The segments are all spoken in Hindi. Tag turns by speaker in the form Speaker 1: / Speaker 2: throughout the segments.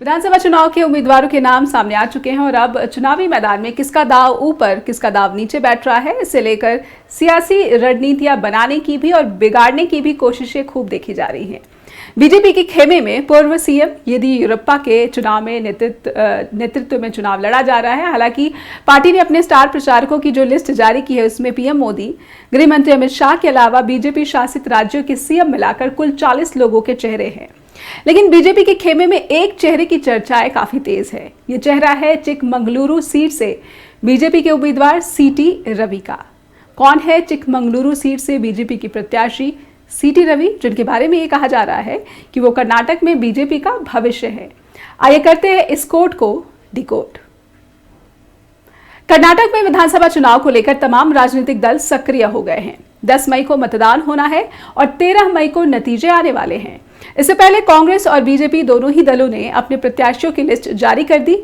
Speaker 1: विधानसभा चुनाव के उम्मीदवारों के नाम सामने आ चुके हैं और अब चुनावी मैदान में किसका दाव ऊपर किसका दाव नीचे बैठ रहा है, इसे लेकर सियासी रणनीतियां बनाने की भी और बिगाड़ने की भी कोशिशें खूब देखी जा रही हैं। बीजेपी के खेमे में पूर्व सीएम येदियुरप्पा के चुनाव में नेतृत्व में चुनाव लड़ा जा रहा है। हालांकि पार्टी ने अपने स्टार प्रचारकों की जो लिस्ट जारी की है उसमें पीएम मोदी, गृह मंत्री अमित शाह के अलावा बीजेपी शासित राज्यों के सीएम मिलाकर कुल 40 लोगों के चेहरे हैं। लेकिन बीजेपी के खेमे में एक चेहरे की चर्चाएं काफी तेज है। ये चेहरा है चिकमंगलुरु सीट से बीजेपी के उम्मीदवार सीटी रवि का। कौन है चिकमंगलुरु सीट से बीजेपी की प्रत्याशी सीटी रवि, जिनके बारे में ये कहा जा रहा है कि वो कर्नाटक में बीजेपी का भविष्य है। आइए करते हैं इस कोड को डिकोड। कर्नाटक में विधानसभा चुनाव को लेकर तमाम राजनीतिक दल सक्रिय हो गए हैं। 10 मई को मतदान होना है और 13 मई को नतीजे आने वाले हैं। इससे पहले कांग्रेस और बीजेपी दोनों ही दलों ने अपने प्रत्याशियों की लिस्ट जारी कर दी।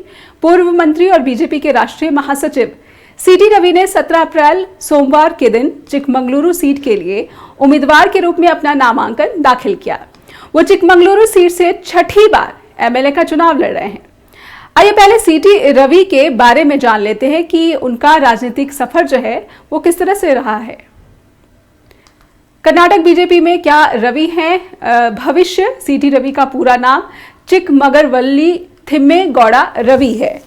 Speaker 1: पूर्व मंत्री और बीजेपी के राष्ट्रीय महासचिव सीटी रवि ने 17 अप्रैल सोमवार के दिन चिकमंगलुरु सीट के लिए उम्मीदवार के रूप में अपना नामांकन दाखिल किया। वो चिकमंगलुरु सीट से 6ठी बार एमएलए का चुनाव लड़ रहे हैं। आइए पहले सीटी रवि के बारे में जान लेते हैं कि उनका राजनीतिक सफर जो है वो किस तरह से रहा है। कर्नाटक बीजेपी में क्या रवि हैं भविष्य? सीटी रवि का पूरा नाम चिकमगरवल्ली थिम्मेगौड़ा रवि है।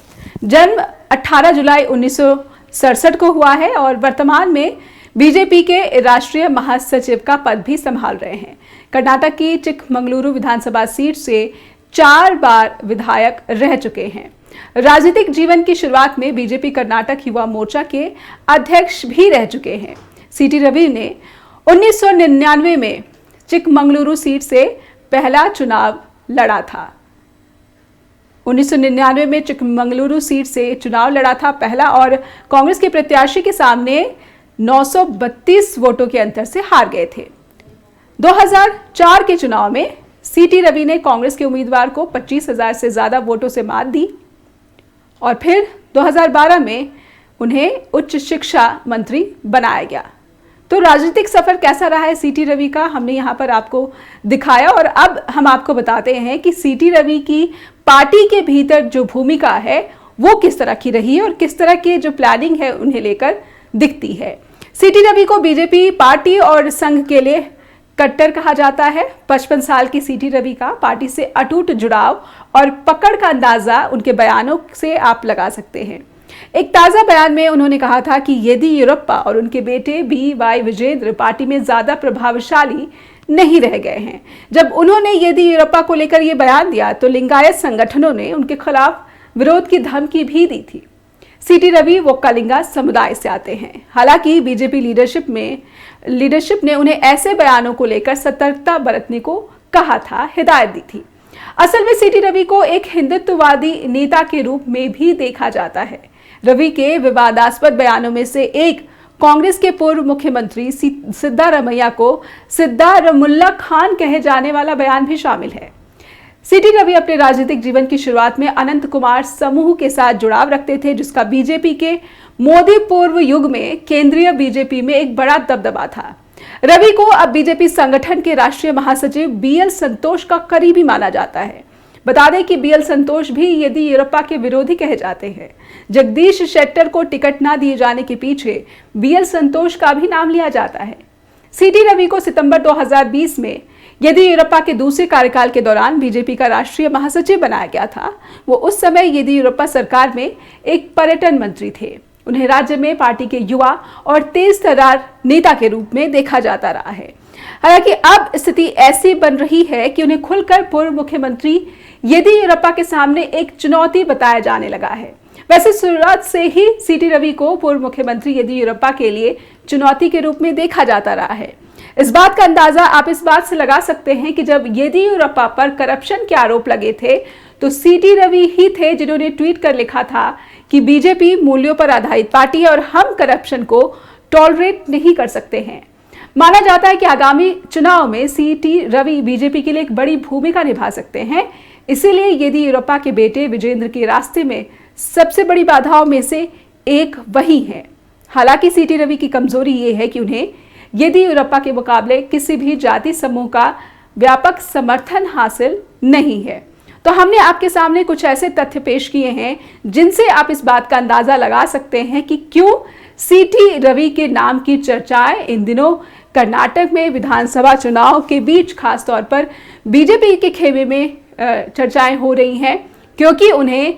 Speaker 1: जन्म 18 जुलाई 1967 को हुआ है और वर्तमान में बीजेपी के राष्ट्रीय महासचिव का पद भी संभाल रहे हैं। कर्नाटक की चिकमंगलुरु विधानसभा सीट से 4 बार विधायक रह चुके हैं। राजनीतिक जीवन की शुरुआत में बीजेपी कर्नाटक युवा मोर्चा के अध्यक्ष भी रह चुके हैं। सीटी रवि ने 1999 में चिकमंगलुरु सीट से पहला चुनाव लड़ा था। 1999 में चिकमंगलुरु सीट से चुनाव लड़ा था पहला और कांग्रेस के प्रत्याशी के सामने 932 वोटों के अंतर से हार गए थे। 2004 के चुनाव में सीटी रवि ने कांग्रेस के उम्मीदवार को 25,000 से ज्यादा वोटों से मात दी और फिर 2012 में उन्हें उच्च शिक्षा मंत्री बनाया गया। तो राजनीतिक सफर कैसा रहा है सीटी रवि का, हमने यहाँ पर आपको दिखाया और अब हम आपको बताते हैं कि सीटी रवि की पार्टी के भीतर जो भूमिका है वो किस तरह की रही है और किस तरह के जो प्लानिंग है उन्हें लेकर दिखती है। सीटी रवि को बीजेपी पार्टी और संघ के लिए कट्टर कहा जाता है। 55 साल की सीटी रवि का पार्टी से अटूट जुड़ाव और पकड़ का अंदाजा उनके बयानों से आप लगा सकते हैं। एक ताजा बयान में उन्होंने कहा था कि येदियुरप्पा और उनके बेटे BY विजेंद्र पार्टी में ज्यादा प्रभावशाली नहीं रह गए हैं। जब उन्होंने येदियुरप्पा को लेकर यह बयान दिया तो लिंगायत संगठनों ने उनके खिलाफ विरोध की धमकी भी दी थी। सीटी रवि वो कलिंगा समुदाय से आते हैं। हालांकि बीजेपी लीडरशिप ने उन्हें ऐसे बयानों को लेकर सतर्कता बरतने को कहा था, हिदायत दी थी। असल में सीटी रवि को एक हिंदुत्ववादी नेता के रूप में भी देखा जाता है। रवि के विवादास्पद बयानों में से एक कांग्रेस के पूर्व मुख्यमंत्री सिद्धारमैया को सिद्दारमुल्ला खान कहे जाने वाला बयान भी शामिल है। सीटी रवि अपने राजनीतिक जीवन की शुरुआत में अनंत कुमार समूह के साथ जुड़ाव रखते थे, जिसका बीजेपी के मोदी पूर्व युग में केंद्रीय बीजेपी में एक बड़ा दबदबा था। रवि को अब बीजेपी संगठन के राष्ट्रीय महासचिव BL संतोष का करीबी माना जाता है। बता दें कि BL संतोष भी येदियुरप्पा के विरोधी कहे जाते हैं। जगदीश शेट्टर को टिकट न दिए जाने के पीछे BL संतोष का भी नाम लिया जाता है। सीटी रवि को सितंबर 2020 में येदियुरप्पा के दूसरे कार्यकाल के दौरान बीजेपी का राष्ट्रीय महासचिव बनाया गया था। वो उस समय येदियुरप्पा सरकार में एक पर्यटन मंत्री थे। उन्हें राज्य में पार्टी के युवा और तेज तर्रार नेता के रूप में देखा जाता रहा है। हालांकि अब स्थिति ऐसी बन रही है कि उन्हें खुलकर पूर्व मुख्यमंत्री येदियुरप्पा के सामने एक चुनौती बताया जाने लगा है। वैसे शुरुआत से ही सीटी रवि को पूर्व मुख्यमंत्री येदियुरप्पा के लिए चुनौती के रूप में देखा जाता रहा है। इस बात का अंदाजा आप इस बात से लगा सकते हैं कि जब येदियुरप्पा पर करप्शन के आरोप लगे थे तो सीटी रवि ही थे जिन्होंने ट्वीट कर लिखा था कि बीजेपी मूल्यों पर आधारित पार्टी है और हम करप्शन को टॉलरेट नहीं कर सकते हैं। माना जाता है कि आगामी चुनाव में सीटी रवि बीजेपी के लिए एक बड़ी भूमिका निभा सकते हैं। इसीलिए येदियुरप्पा के बेटे विजेंद्र के रास्ते में सबसे बड़ी बाधाओं में से एक वही है। हालांकि सीटी रवि की कमजोरी ये है कि उन्हें येदियुरप्पा के मुकाबले किसी भी जाति समूह का व्यापक समर्थन हासिल नहीं है। तो हमने आपके सामने कुछ ऐसे तथ्य पेश किए हैं जिनसे आप इस बात का अंदाजा लगा सकते हैं कि क्यों सीटी रवि के नाम की चर्चाएं इन दिनों कर्नाटक में विधानसभा चुनाव के बीच खास तौर पर बीजेपी के खेमे में चर्चाएं हो रही हैं, क्योंकि उन्हें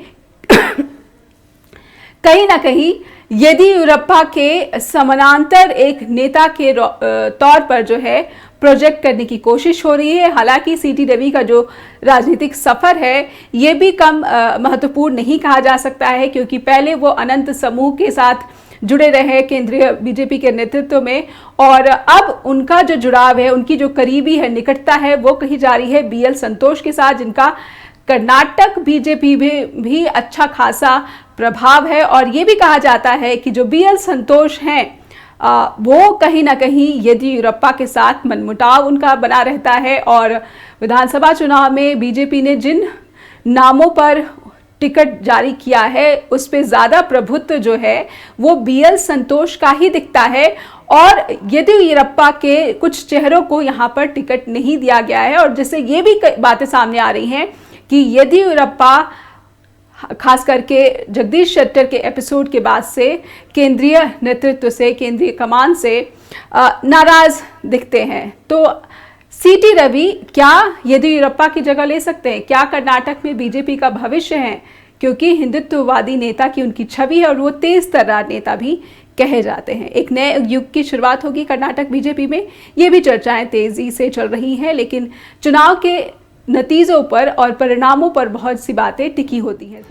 Speaker 1: कहीं ना कहीं येदियुरप्पा के समानांतर एक नेता के तौर पर जो है प्रोजेक्ट करने की कोशिश हो रही है। हालांकि सीटी रवि का जो राजनीतिक सफर है ये भी कम महत्वपूर्ण नहीं कहा जा सकता है, क्योंकि पहले वो अनंत समूह के साथ जुड़े रहे केंद्रीय बीजेपी के नेतृत्व में, और अब उनका जो जुड़ाव है, उनकी जो करीबी है, निकटता है, वो कही जा रही है बीएल संतोष के साथ, जिनका कर्नाटक बीजेपी में भी अच्छा खासा प्रभाव है। और ये भी कहा जाता है कि जो बीएल संतोष हैं वो कहीं ना कहीं येदियुरप्पा के साथ मनमुटाव उनका बना रहता है, और विधानसभा चुनाव में बीजेपी ने जिन नामों पर टिकट जारी किया है उस पे ज़्यादा प्रभुत्व जो है वो बीएल संतोष का ही दिखता है, और येदियुरप्पा के कुछ चेहरों को यहाँ पर टिकट नहीं दिया गया है। और जिससे ये भी बातें सामने आ रही हैं कि येदियुरप्पा खास करके जगदीश शेट्टर के एपिसोड के बाद से केंद्रीय नेतृत्व से, केंद्रीय कमान से नाराज दिखते हैं। तो सीटी रवि क्या येदियुरप्पा की जगह ले सकते हैं? क्या कर्नाटक में बीजेपी का भविष्य है? क्योंकि हिंदुत्ववादी नेता की उनकी छवि है और वो तेज तर्रार नेता भी कहे जाते हैं। एक नए युग की शुरुआत होगी कर्नाटक बीजेपी में, ये भी चर्चाएं तेजी से चल रही हैं, लेकिन चुनाव के नतीजों पर और परिणामों पर बहुत सी बातें टिकी होती हैं।